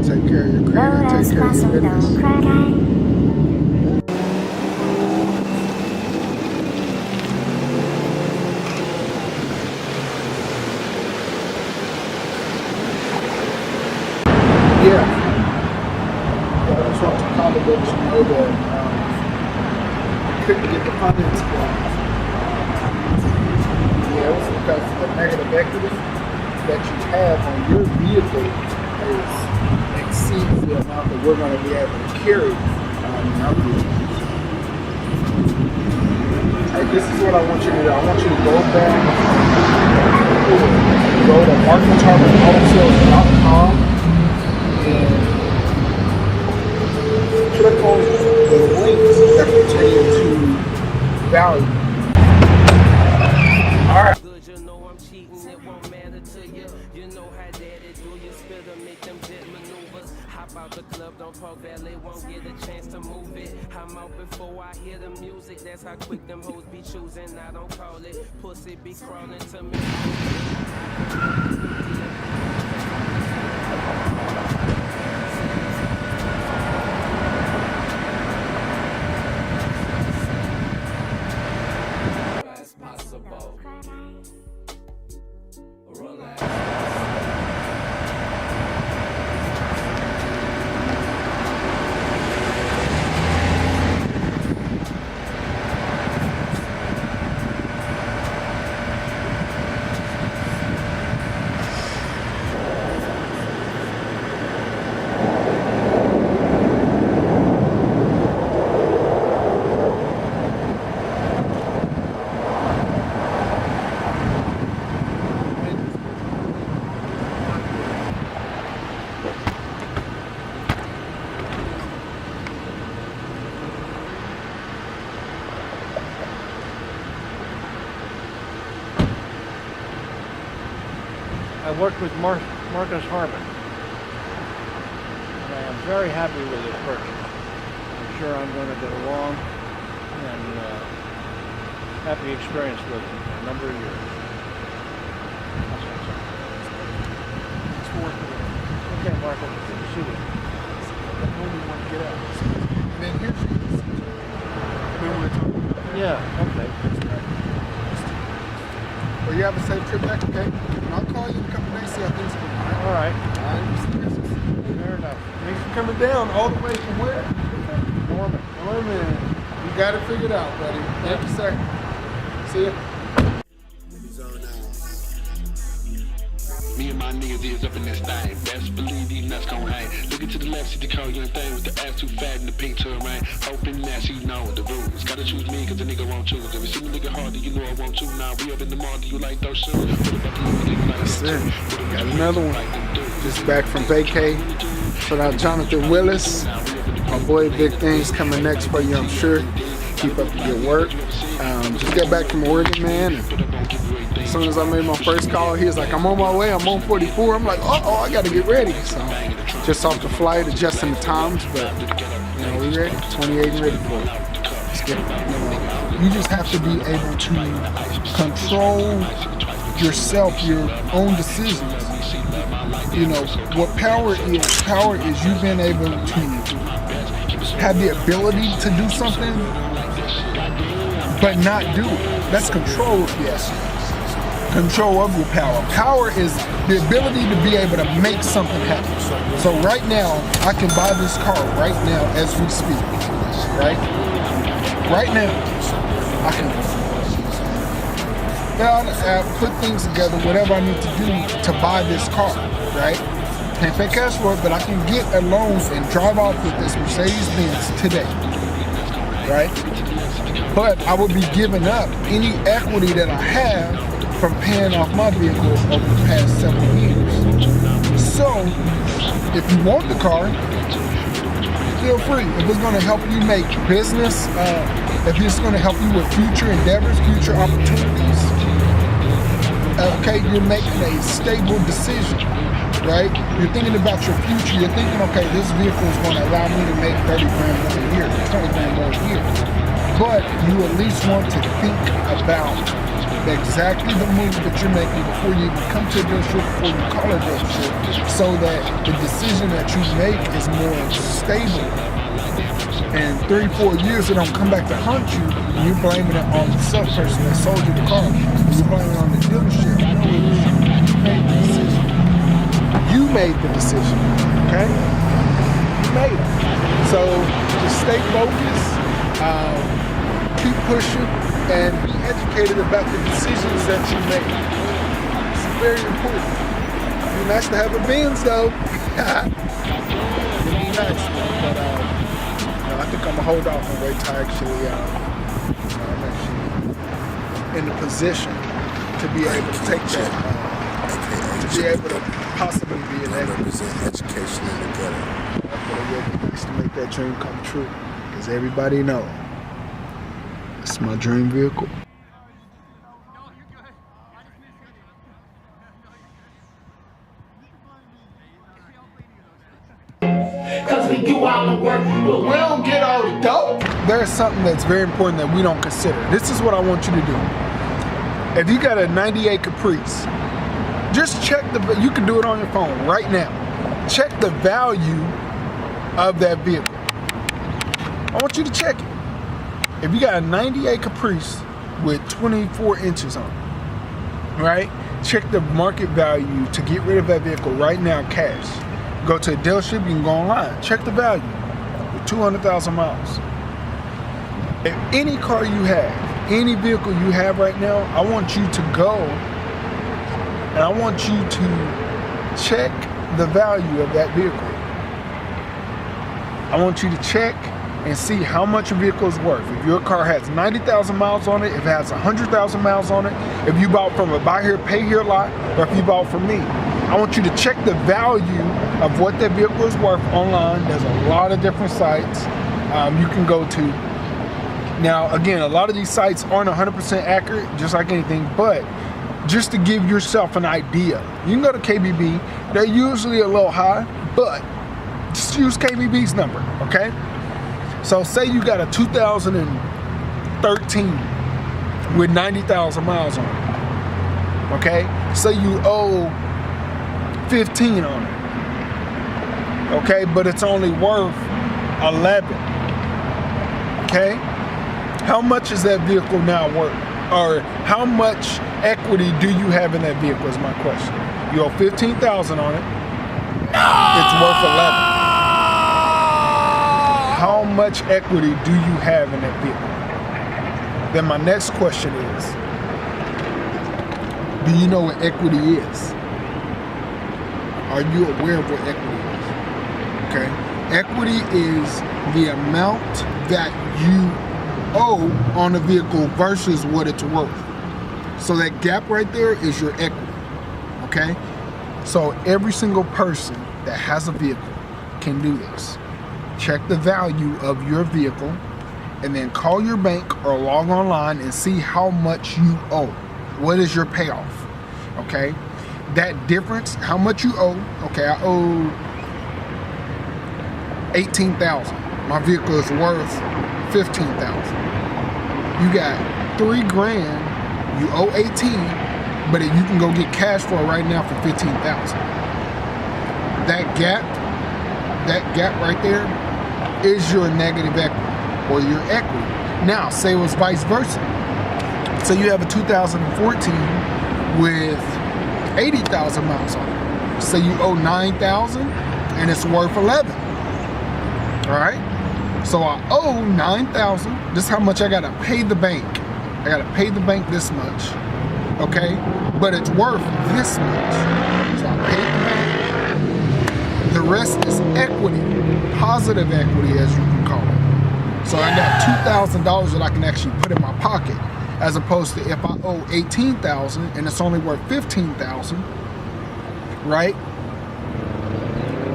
Take care of your credit, take care of your business. Yeah. I just want to call to let you know that I couldn't get the funding together. Yeah, it's because the negative equity that you have on your vehicle exceeds the amount that we're going to be able to carry in our vehicles. Hey, this is what I want you to do. I want you to go back, go to markettargetautoSales.com and click on the links that pertain to value. All right. You know I'm cheating, it won't matter to you. You know how daddy do, you spill to make them jet maneuvers. Hop out the club, don't talk valet, won't get a chance to move it. I'm out before I hear the music, that's how quick them hoes be choosing. I don't call it, pussy be crawling to me. I worked with Marcus Harbin, and I am very happy with his purchase. I'm sure I'm going to get along, and happy experience with him for a number of years. Thanks for working with him. Okay, Marcus, good to see you. I only want to get out. And then here she is. We were talking about that. Yeah, okay. Well, you have a safe trip back, okay? And I'll call you in a couple days, see how things go. All right. Fair enough. Thanks for coming down all the way from where? Norman. Norman. You got it figured out, buddy. Thank you, sir. See ya. Me and my niggas is up in this thing. Best believe these nuts gon' hang. Looking to the left, see the car young thing with the ass too fat and the pink to rain. Hoping that you know the rules. Gotta choose me cause the nigga won't choose. If you see me nigga hard, do you know I won't choose? Now we up in the mall, do you like those shoes? That's it. Got another one. Just back from vacay. Shout out Jonathan Willis. My boy, big things coming next for you, I'm sure. Keep up the good work. Just got back from Oregon, man. And as soon as I made my first call, he was like, I'm on my way, I'm on 44. I'm like, uh-oh, I gotta get ready. So just off the flight, adjusting the times, but you know, we ready, 28 and ready for it. Let's get it. You just have to be able to control yourself, your own decisions. You know, what power is you being able to have the ability to do something, but not do it. That's control, yes. Control of your power. Power is the ability to be able to make something happen. So right now, I can buy this car right now as we speak, right? Right now, I can put things together, whatever I need to do to buy this car, right? Can't pay cash for it, but I can get a loan and drive off with this Mercedes-Benz today, right? But I would be giving up any equity that I have from paying off my vehicle over the past several years. So, if you want the car, feel free. If it's going to help you make business, if it's going to help you with future endeavors, future opportunities, okay, you're making a stable decision, right? You're thinking about your future. You're thinking, okay, this vehicle is going to allow me to make 30 grand more a year, 20 grand more a year. But you at least want to think about exactly the move that you're making before you even come to a dealership, before you call a dealership, so that the decision that you make is more stable. And 3-4 years, it don't come back to haunt you, and you're blaming it on the salesperson that sold you the car. You're blaming it on the dealership. No, it was you. You made the decision. You made the decision, okay? You made it. So just stay focused, keep pushing, and be educated about the decisions that you make. It's very important. It'd be nice to have a Benz, though. It'd be nice, but I think I'm gonna hold off and wait till I'm actually in the position to be able to take that, to be able to possibly be an represent education in the ghetto. But it would be nice to make that dream come true, because everybody knows it's my dream vehicle. Cause we do all the work, but we don't get all the dope. There's something that's very important that we don't consider. This is what I want you to do. If you got a 98 Caprice, just check you can do it on your phone right now. Check the value of that vehicle. I want you to check it. If you got a 98 Caprice with 24 inches on it, right? Check the market value to get rid of that vehicle right now, cash. Go to a dealership, you can go online. Check the value with 200,000 miles. If any car you have, any vehicle you have right now, I want you to go and I want you to check the value of that vehicle. I want you to check and see how much a vehicle is worth. If your car has 90,000 miles on it, if it has 100,000 miles on it, if you bought from a buy here, pay here lot, or if you bought from me, I want you to check the value of what that vehicle is worth online. There's a lot of different sites you can go to. Now, again, a lot of these sites aren't 100% accurate, just like anything, but just to give yourself an idea, you can go to KBB. They're usually a little high, but just use KBB's number, okay? So say you got a 2013 with 90,000 miles on it, okay? Say you owe 15 on it, okay? But it's only worth 11, okay? How much is that vehicle now worth? Or how much equity do you have in that vehicle is my question. You owe 15,000 on it, it's worth 11. How much equity do you have in that vehicle? Then my next question is, do you know what equity is? Are you aware of what equity is? Okay. Equity is the amount that you owe on a vehicle versus what it's worth. So that gap right there is your equity. Okay. So every single person that has a vehicle can do this. Check the value of your vehicle and then call your bank or log online and see how much you owe. What is your payoff? Okay. That difference, how much you owe. Okay, I owe 18,000. My vehicle is worth 15,000. You got $3,000. You owe 18, but you can go get cash for it right now for 15,000. That gap right there is your negative equity or your equity. Now, say it was vice versa. So you have a 2014 with 80,000 miles on it. Say you owe 9,000 and it's worth 11. All right. So I owe 9,000. This is how much I gotta pay the bank. I gotta pay the bank this much. Okay. But it's worth this much. So I paid the bank. The rest is equity, positive equity, as you can call it. So I got $2,000 that I can actually put in my pocket, as opposed to if I owe 18,000 and it's only worth 15,000, right?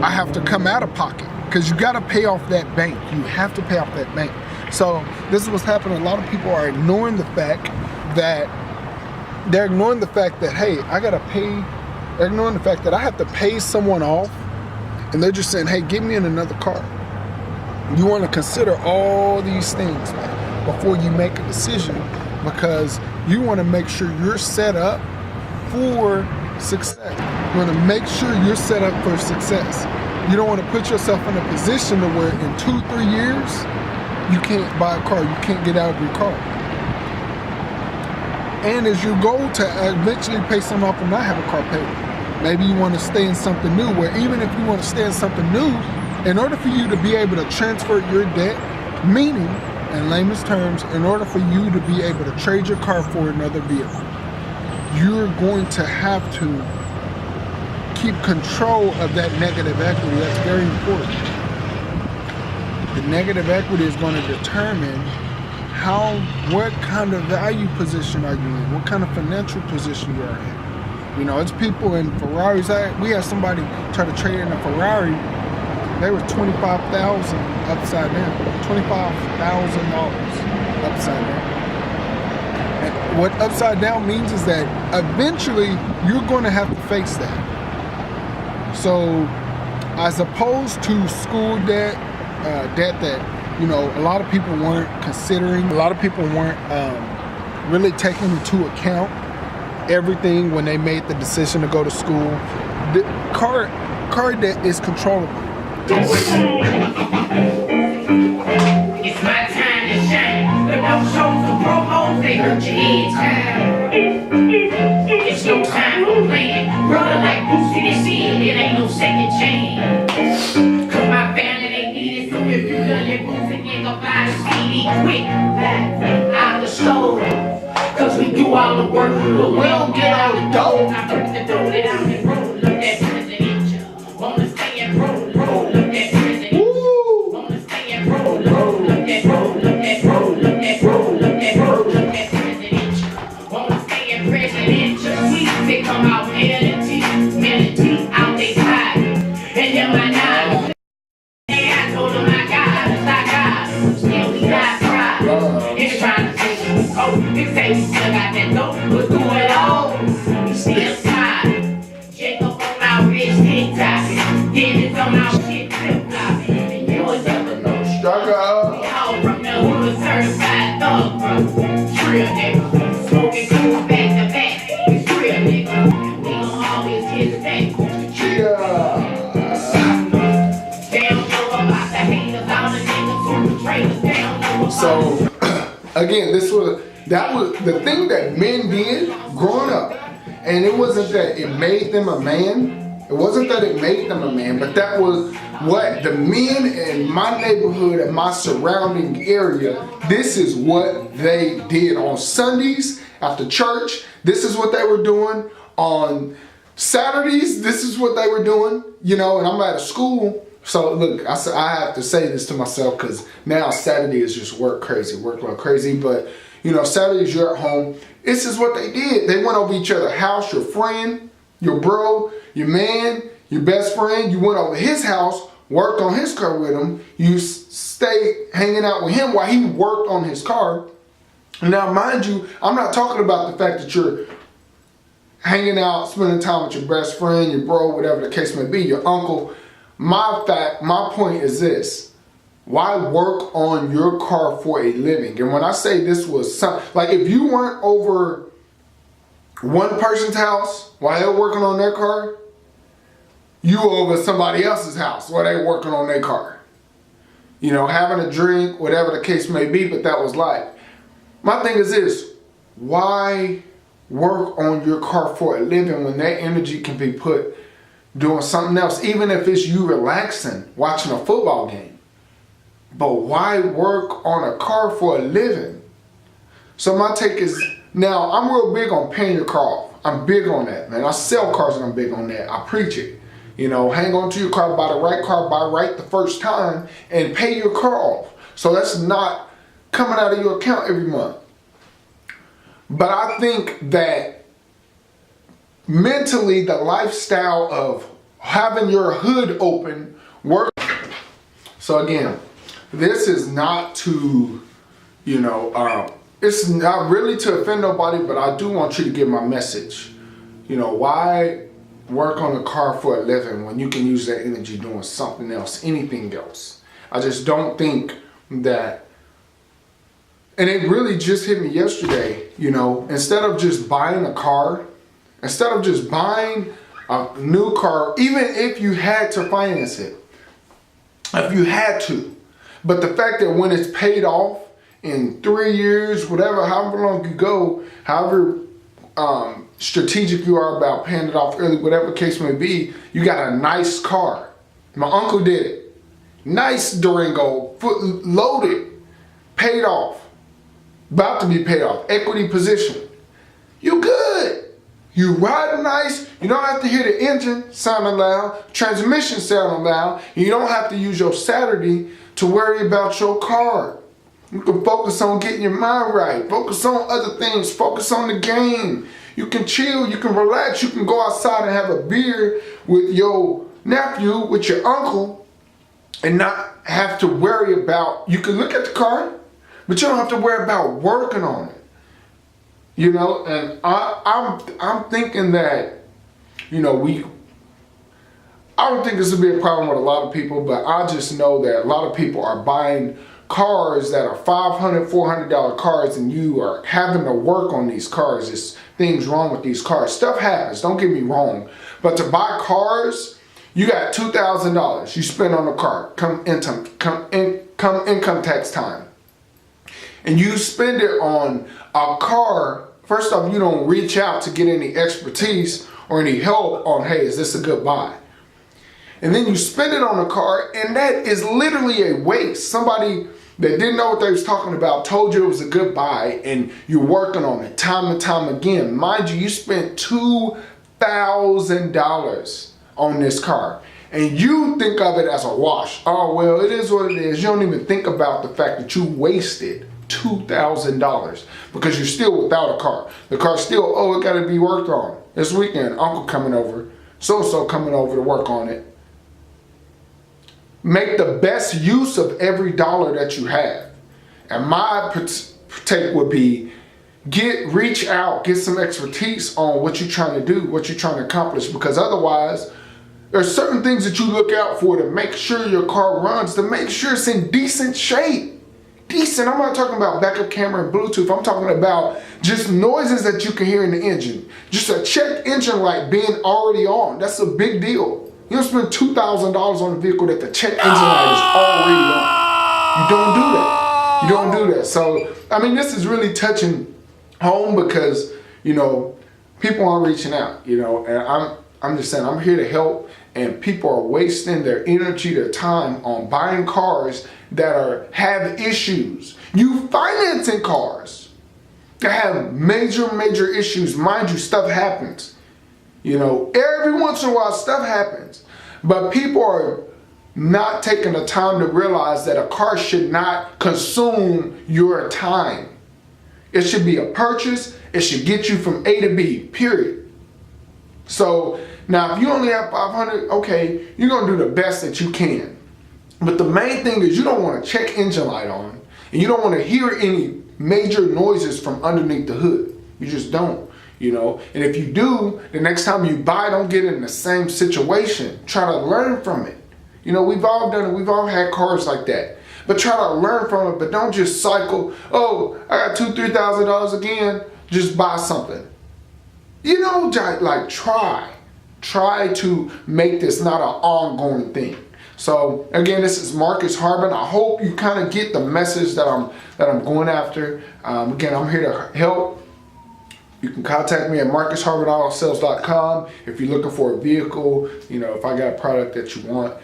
I have to come out of pocket because you got to pay off that bank. You have to pay off that bank. So this is what's happening. A lot of people are ignoring the fact that hey, I got to pay. They're ignoring the fact that I have to pay someone off, and they're just saying, hey, get me in another car. You want to consider all these things, man, before you make a decision, because You want to make sure you're set up for success. You want to make sure you're set up for success. You don't want to put yourself in a position to where in 2-3 years, you can't buy a car, you can't get out of your car. And as you go to eventually pay something off and not have a car paid, maybe you want to stay in something new, where even if you want to stay in something new, in order for you to be able to transfer your debt, meaning, in layman's terms, in order for you to be able to trade your car for another vehicle, you're going to have to keep control of that negative equity. That's very important. The negative equity is going to determine what kind of value position are you in, what kind of financial position you are in. You know, it's people in Ferraris. We had somebody try to trade in a Ferrari. They were $25,000 upside down. $25,000 upside down. And what upside down means is that eventually you're going to have to face that. So, as opposed to school debt, debt that, you know, a lot of people weren't considering, a lot of people weren't really taking into account everything when they made the decision to go to school. The car debt is controllable. It's my time to shine. But no shows or promos, they hurt your head time. It's no time for playing. Brother like Boosie this shit, it ain't no second chance. Cause my family, they need it. So if you done your Boosie, you gon' buy the CD quick. Back out the store. Cause we do all the work, but we don't get all the dough. I put the dough down and roll. Look at presidential. Wanna stay and roll. Look at presidential. Wanna stay and roll. Look at roll. Look at roll. Look at roll. Look at roll. Look at presidential. Wanna stay in presidential. Sweet, they come out melody out they side. And then my now. I told them I got, still we got pride. It's trying to take me cold. They say we still got that dope, but through it all, we still tired. Jacob on our rich TikTok, Dennis on our shit flip-flop, and you will never know. Struggle. We all from the hood, certified thug, bro. Real nigga, smoking cool back to back. It's real nigga, and we gon' always get back. Yeah. They don't know about the haters, all the niggas who betray us. They don't know about So, again, that was the thing that men did growing up. And it wasn't that it made them a man. It wasn't that it made them a man, but that was what the men in my neighborhood and my surrounding area, this is what they did on Sundays after church. This is what they were doing on Saturdays. This is what they were doing, you know, and I'm at a school. So look, I have to say this to myself because now Saturday is just work like crazy. But you know, Saturdays you're at home. This is what they did. They went over each other's house. Your friend, your bro, your man, your best friend. You went over his house, worked on his car with him. You stayed hanging out with him while he worked on his car. Now, mind you, I'm not talking about the fact that you're hanging out, spending time with your best friend, your bro, whatever the case may be, your uncle. My point is this: why work on your car for a living? And when I say this was something, like if you weren't over one person's house while they're working on their car, you were over somebody else's house while they're working on their car. You know, having a drink, whatever the case may be, but that was life. My thing is this: why work on your car for a living when that energy can be put doing something else, even if it's you relaxing, watching a football game? But why work on a car for a living? So my take is, now I'm real big on paying your car off. I'm big on that, man. I sell cars and I'm big on that. I preach it. You know, hang on to your car, buy the right car, buy right the first time, and pay your car off. So that's not coming out of your account every month. But I think that mentally, the lifestyle of having your hood open work. So again, this is not to, you know, it's not really to offend nobody, but I do want you to get my message. You know, why work on a car for a living when you can use that energy doing something else, anything else? I just don't think that, And it really just hit me yesterday, you know, instead of just buying a car, instead of just buying a new car, even if you had to finance it, if you had to, but the fact that when it's paid off in 3 years, whatever, however long you go, however strategic you are about paying it off early, whatever the case may be, you got a nice car. My uncle did it. Nice Durango, loaded, paid off, about to be paid off, equity position. You good. You ride nice. You don't have to hear the engine sounding loud, transmission sounding loud, and you don't have to use your Saturday to worry about your car. You can focus on getting your mind right, focus on other things, focus on the game. You can chill, you can relax, you can go outside and have a beer with your nephew, with your uncle, and not have to worry about, you can look at the car, but you don't have to worry about working on it. You know, and I'm thinking that, you know, I don't think this will be a problem with a lot of people, but I just know that a lot of people are buying cars that are $500, $400 cars, and you are having to work on these cars. There's things wrong with these cars. Stuff happens, don't get me wrong. But to buy cars, you got $2,000 you spend on a car, come income tax time. And you spend it on a car. First off, you don't reach out to get any expertise or any help on, hey, is this a good buy? And then you spend it on a car, and that is literally a waste. Somebody that didn't know what they was talking about told you it was a good buy, and you're working on it time and time again. Mind you, you spent $2,000 on this car, and you think of it as a wash. Oh, well, it is what it is. You don't even think about the fact that you wasted $2,000 because you're still without a car. The car's still, oh, it got to be worked on. This weekend, uncle coming over, so-and-so coming over to work on it. Make the best use of every dollar that you have. And my take would be, reach out, get some expertise on what you're trying to do, what you're trying to accomplish, because otherwise, there's certain things that you look out for to make sure your car runs, to make sure it's in decent shape. Decent, I'm not talking about backup camera and Bluetooth. I'm talking about just noises that you can hear in the engine. Just a check engine light being already on. That's a big deal. You don't spend $2,000 on a vehicle that the check engine light is already on. You don't do that. You don't do that. So, I mean, this is really touching home because, you know, people aren't reaching out, you know, and I'm just saying, I'm here to help, and people are wasting their energy, their time on buying cars that have issues. You financing cars that have major issues. Mind you, stuff happens. You know, every once in a while stuff happens, but people are not taking the time to realize that a car should not consume your time. It should be a purchase. It should get you from A to B, period. So now if you only have 500, okay, you're gonna do the best that you can. But the main thing is you don't want a check engine light on, and you don't want to hear any major noises from underneath the hood. You just don't. You know, and if you do, the next time you buy, don't get in the same situation. Try to learn from it. You know, we've all done it. We've all had cars like that. But try to learn from it, but don't just cycle, oh, I got $2,000, $3,000 again, just buy something. You know, like try to make this not an ongoing thing. So again, this is Marcus Harbin. I hope you kind of get the message that I'm going after. Again, I'm here to help. You can contact me at marcusharbinautosales.com if you're looking for a vehicle. You know, if I got a product that you want.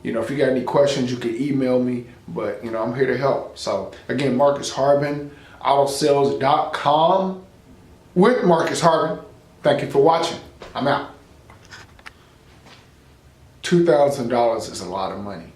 You know, if you got any questions, you can email me. But, you know, I'm here to help. So, again, marcusharbinautosales.com with Marcus Harbin. Thank you for watching. I'm out. $2,000 is a lot of money.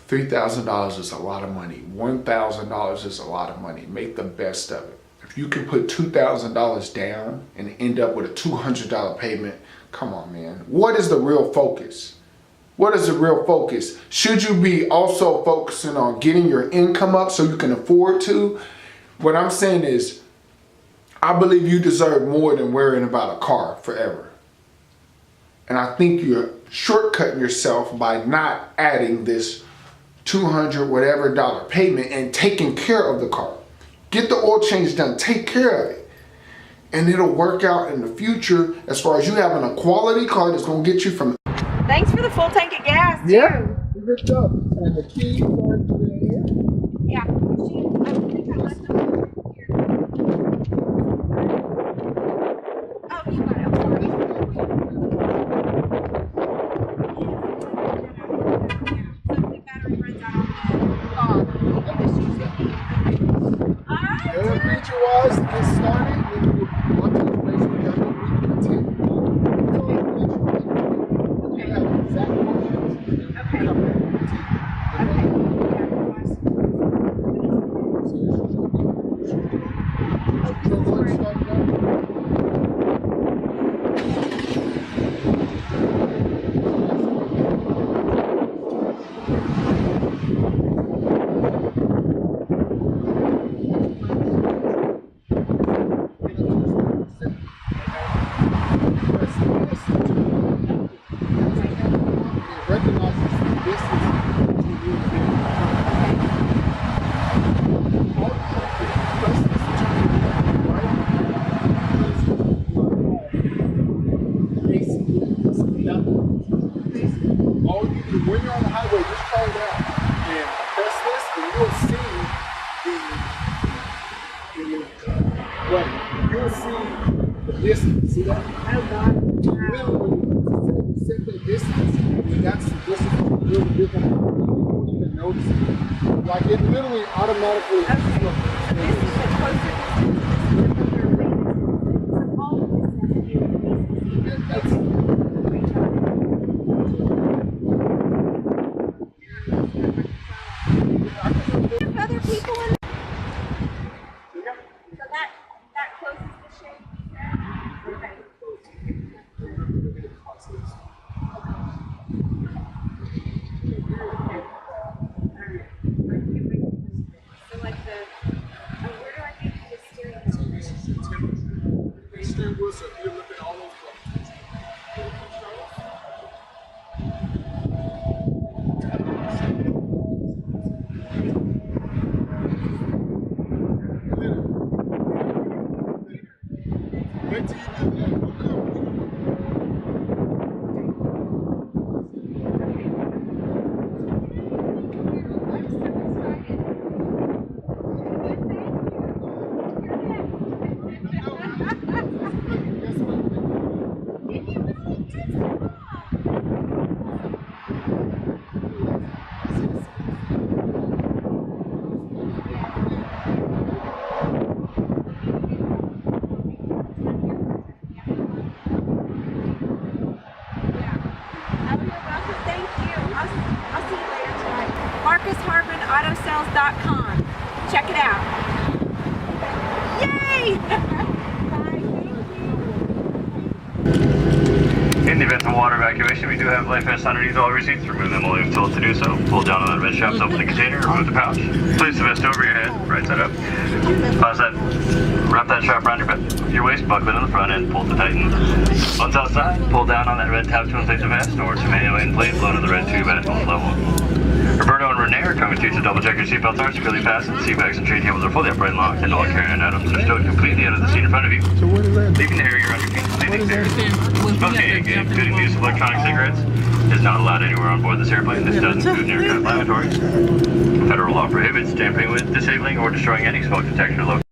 $3,000 is a lot of money. $1,000 is a lot of money. Make the best of it. If you can put $2,000 down and end up with a $200 payment, come on, man. What is the real focus? What is the real focus? Should you be also focusing on getting your income up so you can afford to? What I'm saying is, I believe you deserve more than worrying about a car forever. And I think you're shortcutting yourself by not adding this $200 whatever dollar payment and taking care of the car. Get the oil change done, take care of it. And it'll work out in the future as far as you having a quality car that's gonna get you from. Thanks for the full tank of gas, too. Yeah, good stuff. And the keys are in here. Yeah. I think I left them here. Oh, you got it. I'm sorry. So the battery runs out on the The other feature was to get started, you want to place where you got no weak You have exact motions. When you're on the highway, just call down and press this, and you'll see you'll see the distance. See that? Oh, God. Literally, set the distance, and that's the distance really different. You don't even notice it. Like it literally automatically. Okay. So this is the closer distance. This is the radius. So all of this has to do with the That's other people in so that closes the shade. Okay. So like the where do I get the steering wheel? so you're looking all those buttons. Wait till you do that. HarbinAutoSales.com. Check it out. Yay! In the event of water evacuation, we do have life vests underneath all receipts. Remove them while you're told to do so. Pull down on that vest strap, open the container, remove the pouch. Place the vest over your head, right side up. Pause that. Wrap that strap around your waist, buckle it in the front end, pull it to tighten. Once outside, pull down on that red tab to inflate the vest, or to manually inflate, blow to the red tube at its most level. Roberto and Renee are coming to you to double check your seatbelts are securely fastened, seat bags and tray tables are fully upright and locked, and all carry-on items are stowed completely under the seat in front of you. So what is that? Leaving the area around your feet completely clear. Smoking, including the use of electronic cigarettes, is not allowed anywhere on board this airplane. This does include aircraft lavatories. Federal law prohibits tampering with, disabling, or destroying any smoke detector located